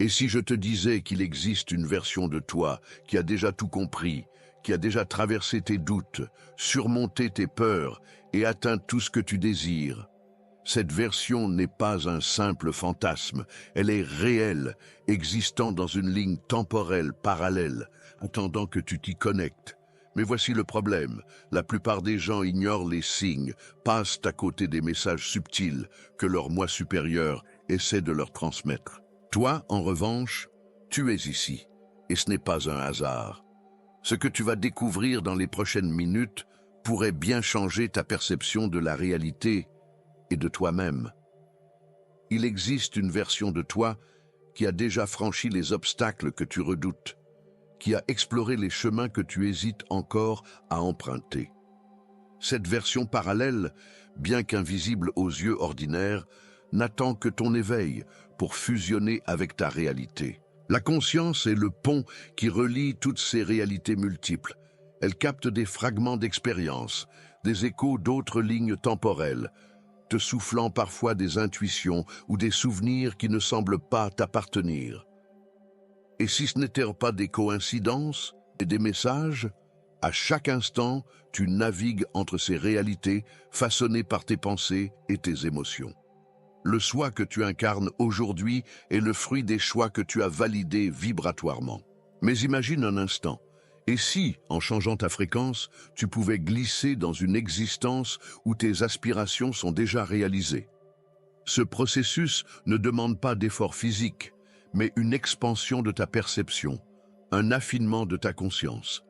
Et si je te disais qu'il existe une version de toi qui a déjà tout compris, qui a déjà traversé tes doutes, surmonté tes peurs et atteint tout ce que tu désires? Cette version n'est pas un simple fantasme, elle est réelle, existant dans une ligne temporelle parallèle, attendant que tu t'y connectes. Mais voici le problème, la plupart des gens ignorent les signes, passent à côté des messages subtils que leur moi supérieur essaie de leur transmettre. Toi, en revanche, tu es ici, et ce n'est pas un hasard. Ce que tu vas découvrir dans les prochaines minutes pourrait bien changer ta perception de la réalité et de toi-même. Il existe une version de toi qui a déjà franchi les obstacles que tu redoutes, qui a exploré les chemins que tu hésites encore à emprunter. Cette version parallèle, bien qu'invisible aux yeux ordinaires, n'attend que ton éveil pour fusionner avec ta réalité. La conscience est le pont qui relie toutes ces réalités multiples. Elle capte des fragments d'expérience, des échos d'autres lignes temporelles, te soufflant parfois des intuitions ou des souvenirs qui ne semblent pas t'appartenir. Et si ce n'étaient pas des coïncidences et des messages, à chaque instant, tu navigues entre ces réalités façonnées par tes pensées et tes émotions. Le soi que tu incarnes aujourd'hui est le fruit des choix que tu as validés vibratoirement. Mais imagine un instant, et si, en changeant ta fréquence, tu pouvais glisser dans une existence où tes aspirations sont déjà réalisées? Ce processus ne demande pas d'effort physique, mais une expansion de ta perception, un affinement de ta conscience.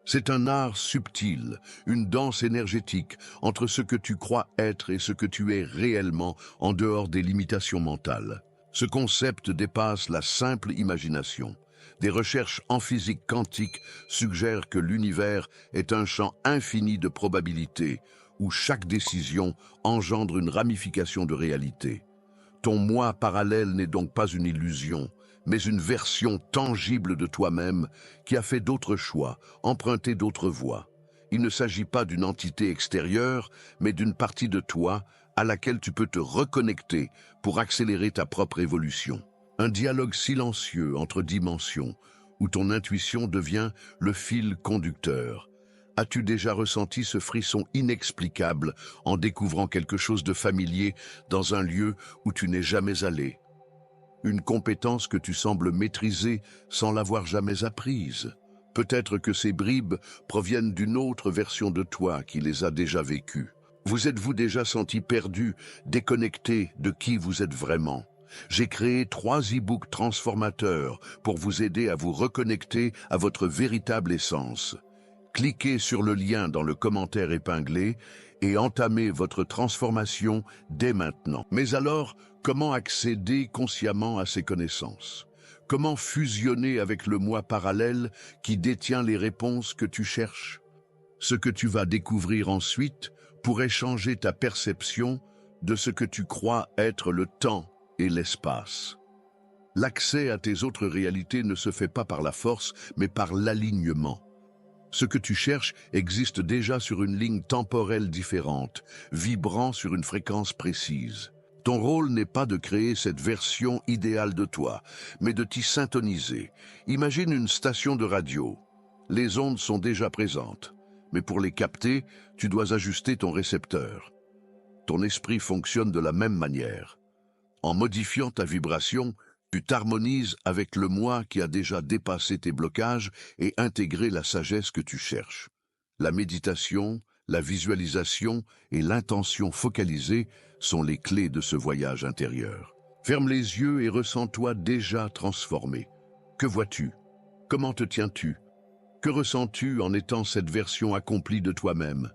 C'est un art subtil, une danse énergétique entre ce que tu crois être et ce que tu es réellement en dehors des limitations mentales. Ce concept dépasse la simple imagination. Des recherches en physique quantique suggèrent que l'univers est un champ infini de probabilités, où chaque décision engendre une ramification de réalité. Ton moi parallèle n'est donc pas une illusion, mais une version tangible de toi-même qui a fait d'autres choix, emprunté d'autres voies. Il ne s'agit pas d'une entité extérieure, mais d'une partie de toi à laquelle tu peux te reconnecter pour accélérer ta propre évolution. Un dialogue silencieux entre dimensions, où ton intuition devient le fil conducteur. As-tu déjà ressenti ce frisson inexplicable en découvrant quelque chose de familier dans un lieu où tu n'es jamais allé? Une compétence que tu sembles maîtriser sans l'avoir jamais apprise. Peut-être que ces bribes proviennent d'une autre version de toi qui les a déjà vécues. Vous êtes-vous déjà senti perdu, déconnecté de qui vous êtes vraiment? J'ai créé 3 e-books transformateurs pour vous aider à vous reconnecter à votre véritable essence. Cliquez sur le lien dans le commentaire épinglé et entamez votre transformation dès maintenant. Mais alors, comment accéder consciemment à ces connaissances? Comment fusionner avec le moi parallèle qui détient les réponses que tu cherches? Ce que tu vas découvrir ensuite pourrait changer ta perception de ce que tu crois être le temps et l'espace. L'accès à tes autres réalités ne se fait pas par la force, mais par l'alignement. Ce que tu cherches existe déjà sur une ligne temporelle différente, vibrant sur une fréquence précise. Ton rôle n'est pas de créer cette version idéale de toi, mais de t'y syntoniser. Imagine une station de radio. Les ondes sont déjà présentes, mais pour les capter, tu dois ajuster ton récepteur. Ton esprit fonctionne de la même manière. En modifiant ta vibration, tu t'harmonises avec le moi qui a déjà dépassé tes blocages et intégré la sagesse que tu cherches. La méditation, la visualisation et l'intention focalisée sont les clés de ce voyage intérieur. Ferme les yeux et ressens-toi déjà transformé. Que vois-tu? Comment te tiens-tu? Que ressens-tu en étant cette version accomplie de toi-même?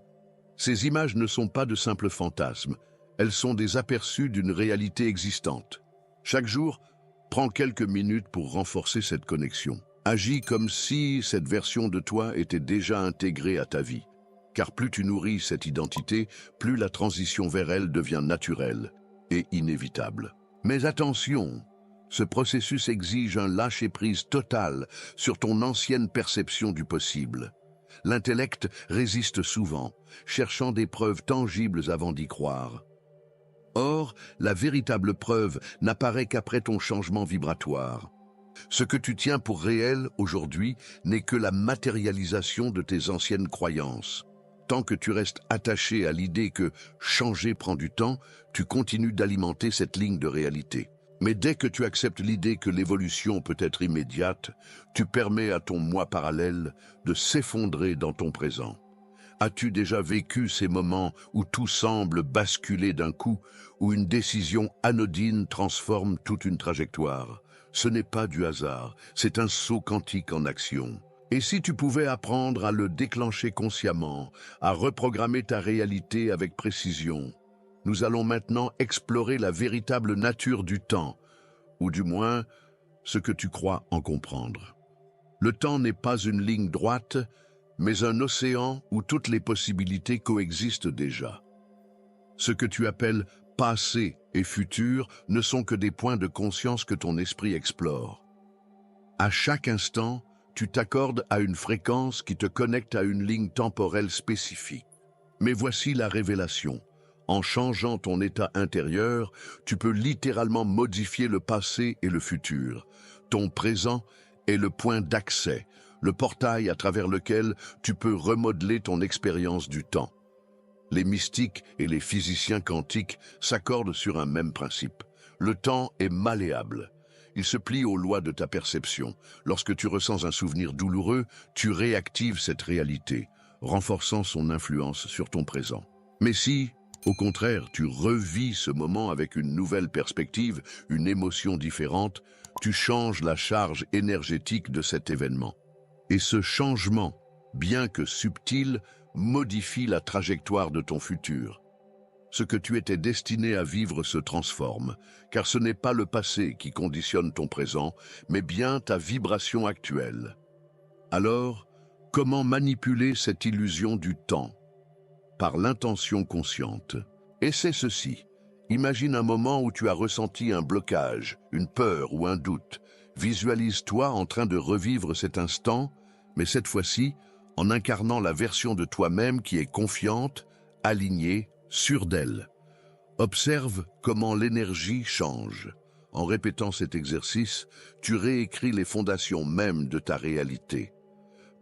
Ces images ne sont pas de simples fantasmes, elles sont des aperçus d'une réalité existante. Chaque jour, prends quelques minutes pour renforcer cette connexion. Agis comme si cette version de toi était déjà intégrée à ta vie. Car plus tu nourris cette identité, plus la transition vers elle devient naturelle et inévitable. Mais attention, ce processus exige un lâcher-prise total sur ton ancienne perception du possible. L'intellect résiste souvent, cherchant des preuves tangibles avant d'y croire. Or, la véritable preuve n'apparaît qu'après ton changement vibratoire. Ce que tu tiens pour réel aujourd'hui n'est que la matérialisation de tes anciennes croyances. Tant que tu restes attaché à l'idée que changer prend du temps, tu continues d'alimenter cette ligne de réalité. Mais dès que tu acceptes l'idée que l'évolution peut être immédiate, tu permets à ton moi parallèle de s'effondrer dans ton présent. As-tu déjà vécu ces moments où tout semble basculer d'un coup, où une décision anodine transforme toute une trajectoire? Ce n'est pas du hasard, c'est un saut quantique en action. Et si tu pouvais apprendre à le déclencher consciemment, à reprogrammer ta réalité avec précision? Nous allons maintenant explorer la véritable nature du temps, ou du moins, ce que tu crois en comprendre. Le temps n'est pas une ligne droite, mais un océan où toutes les possibilités coexistent déjà. Ce que tu appelles passé et futur ne sont que des points de conscience que ton esprit explore. À chaque instant, tu t'accordes à une fréquence qui te connecte à une ligne temporelle spécifique. Mais voici la révélation. En changeant ton état intérieur, tu peux littéralement modifier le passé et le futur. Ton présent est le point d'accès, le portail à travers lequel tu peux remodeler ton expérience du temps. Les mystiques et les physiciens quantiques s'accordent sur un même principe. Le temps est malléable. Il se plie aux lois de ta perception. Lorsque tu ressens un souvenir douloureux, tu réactives cette réalité, renforçant son influence sur ton présent. Mais si, au contraire, tu revis ce moment avec une nouvelle perspective, une émotion différente, tu changes la charge énergétique de cet événement. Et ce changement, bien que subtil, modifie la trajectoire de ton futur. Ce que tu étais destiné à vivre se transforme, car ce n'est pas le passé qui conditionne ton présent, mais bien ta vibration actuelle. Alors, comment manipuler cette illusion du temps? Par l'intention consciente. Et c'est ceci. Imagine un moment où tu as ressenti un blocage, une peur ou un doute. Visualise-toi en train de revivre cet instant, mais cette fois-ci, en incarnant la version de toi-même qui est confiante, alignée, sûre d'elle. Observe comment l'énergie change. En répétant cet exercice, tu réécris les fondations mêmes de ta réalité.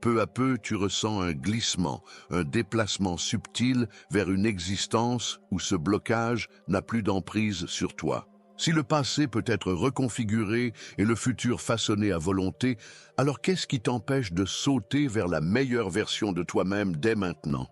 Peu à peu, tu ressens un glissement, un déplacement subtil vers une existence où ce blocage n'a plus d'emprise sur toi. Si le passé peut être reconfiguré et le futur façonné à volonté, alors qu'est-ce qui t'empêche de sauter vers la meilleure version de toi-même dès maintenant?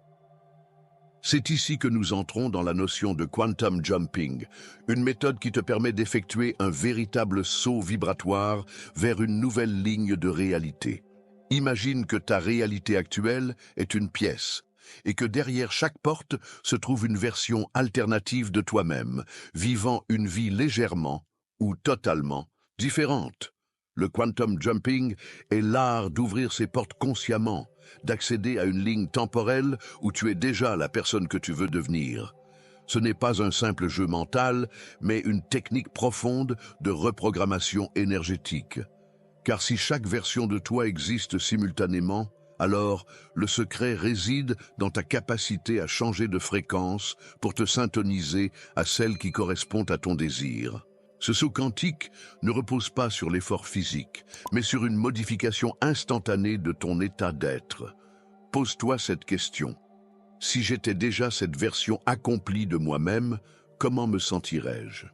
C'est ici que nous entrons dans la notion de quantum jumping, une méthode qui te permet d'effectuer un véritable saut vibratoire vers une nouvelle ligne de réalité. Imagine que ta réalité actuelle est une pièce et que derrière chaque porte se trouve une version alternative de toi-même, vivant une vie légèrement ou totalement différente. Le quantum jumping est l'art d'ouvrir ses portes consciemment, d'accéder à une ligne temporelle où tu es déjà la personne que tu veux devenir. Ce n'est pas un simple jeu mental, mais une technique profonde de reprogrammation énergétique. Car si chaque version de toi existe simultanément, alors le secret réside dans ta capacité à changer de fréquence pour te syntoniser à celle qui correspond à ton désir. Ce saut quantique ne repose pas sur l'effort physique, mais sur une modification instantanée de ton état d'être. Pose-toi cette question. Si j'étais déjà cette version accomplie de moi-même, comment me sentirais-je?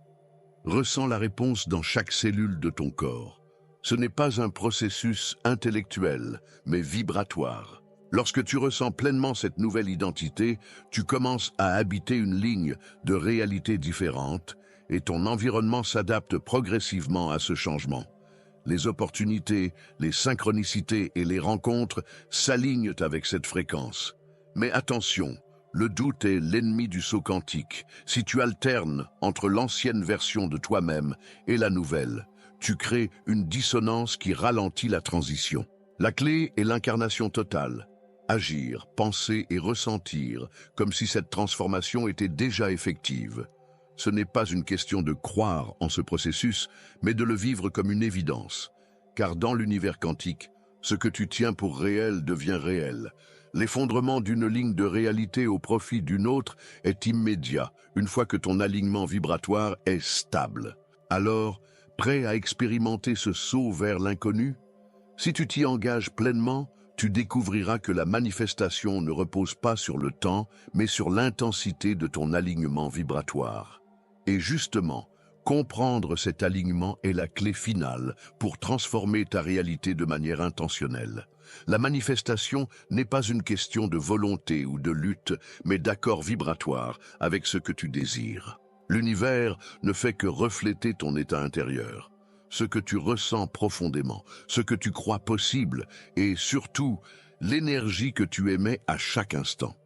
Ressens la réponse dans chaque cellule de ton corps. Ce n'est pas un processus intellectuel, mais vibratoire. Lorsque tu ressens pleinement cette nouvelle identité, tu commences à habiter une ligne de réalité différente et ton environnement s'adapte progressivement à ce changement. Les opportunités, les synchronicités et les rencontres s'alignent avec cette fréquence. Mais attention, le doute est l'ennemi du saut quantique. Si tu alternes entre l'ancienne version de toi-même et la nouvelle, tu crées une dissonance qui ralentit la transition. La clé est l'incarnation totale. Agir, penser et ressentir, comme si cette transformation était déjà effective. Ce n'est pas une question de croire en ce processus, mais de le vivre comme une évidence. Car dans l'univers quantique, ce que tu tiens pour réel devient réel. L'effondrement d'une ligne de réalité au profit d'une autre est immédiat, une fois que ton alignement vibratoire est stable. Alors, prêt à expérimenter ce saut vers l'inconnu? Si tu t'y engages pleinement, tu découvriras que la manifestation ne repose pas sur le temps, mais sur l'intensité de ton alignement vibratoire. Et justement, comprendre cet alignement est la clé finale pour transformer ta réalité de manière intentionnelle. La manifestation n'est pas une question de volonté ou de lutte, mais d'accord vibratoire avec ce que tu désires. L'univers ne fait que refléter ton état intérieur, ce que tu ressens profondément, ce que tu crois possible et surtout l'énergie que tu émets à chaque instant.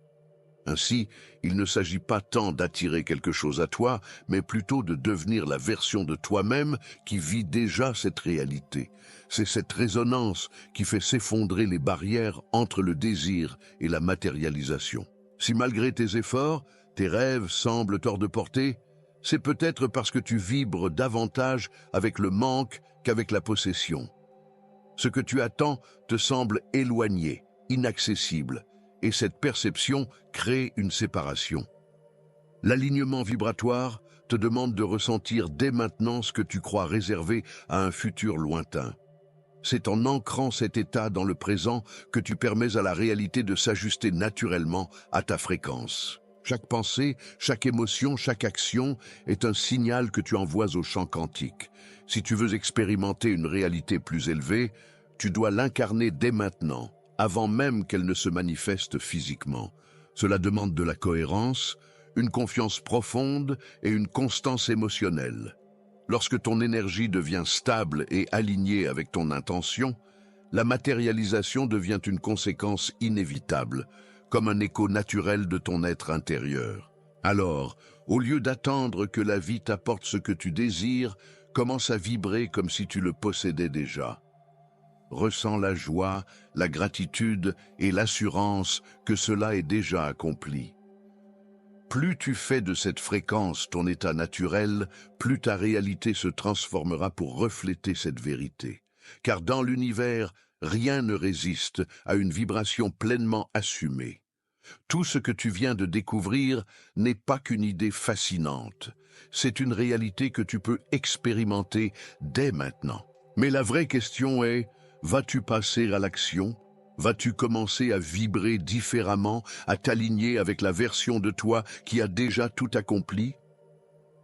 Ainsi, il ne s'agit pas tant d'attirer quelque chose à toi, mais plutôt de devenir la version de toi-même qui vit déjà cette réalité. C'est cette résonance qui fait s'effondrer les barrières entre le désir et la matérialisation. Si malgré tes efforts, tes rêves semblent hors de portée, c'est peut-être parce que tu vibres davantage avec le manque qu'avec la possession. Ce que tu attends te semble éloigné, inaccessible, et cette perception crée une séparation. L'alignement vibratoire te demande de ressentir dès maintenant ce que tu crois réservé à un futur lointain. C'est en ancrant cet état dans le présent que tu permets à la réalité de s'ajuster naturellement à ta fréquence. Chaque pensée, chaque émotion, chaque action est un signal que tu envoies au champ quantique. Si tu veux expérimenter une réalité plus élevée, tu dois l'incarner dès maintenant, avant même qu'elle ne se manifeste physiquement. Cela demande de la cohérence, une confiance profonde et une constance émotionnelle. Lorsque ton énergie devient stable et alignée avec ton intention, la matérialisation devient une conséquence inévitable, comme un écho naturel de ton être intérieur. Alors, au lieu d'attendre que la vie t'apporte ce que tu désires, commence à vibrer comme si tu le possédais déjà. Ressens la joie, la gratitude et l'assurance que cela est déjà accompli. Plus tu fais de cette fréquence ton état naturel, plus ta réalité se transformera pour refléter cette vérité. Car dans l'univers, rien ne résiste à une vibration pleinement assumée. Tout ce que tu viens de découvrir n'est pas qu'une idée fascinante. C'est une réalité que tu peux expérimenter dès maintenant. Mais la vraie question est, vas-tu passer à l'action? Vas-tu commencer à vibrer différemment, à t'aligner avec la version de toi qui a déjà tout accompli?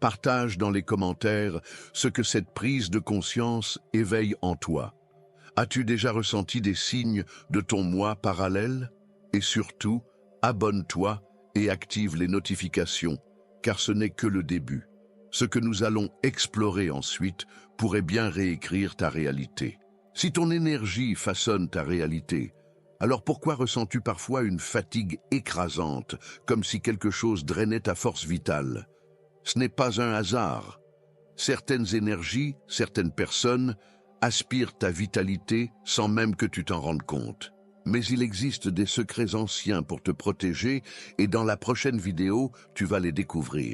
Partage dans les commentaires ce que cette prise de conscience éveille en toi. As-tu déjà ressenti des signes de ton moi parallèle? Et surtout, abonne-toi et active les notifications, car ce n'est que le début. Ce que nous allons explorer ensuite pourrait bien réécrire ta réalité. Si ton énergie façonne ta réalité, alors pourquoi ressens-tu parfois une fatigue écrasante, comme si quelque chose drainait ta force vitale? Ce n'est pas un hasard. Certaines énergies, certaines personnes aspirent ta vitalité sans même que tu t'en rendes compte. Mais il existe des secrets anciens pour te protéger et dans la prochaine vidéo, tu vas les découvrir.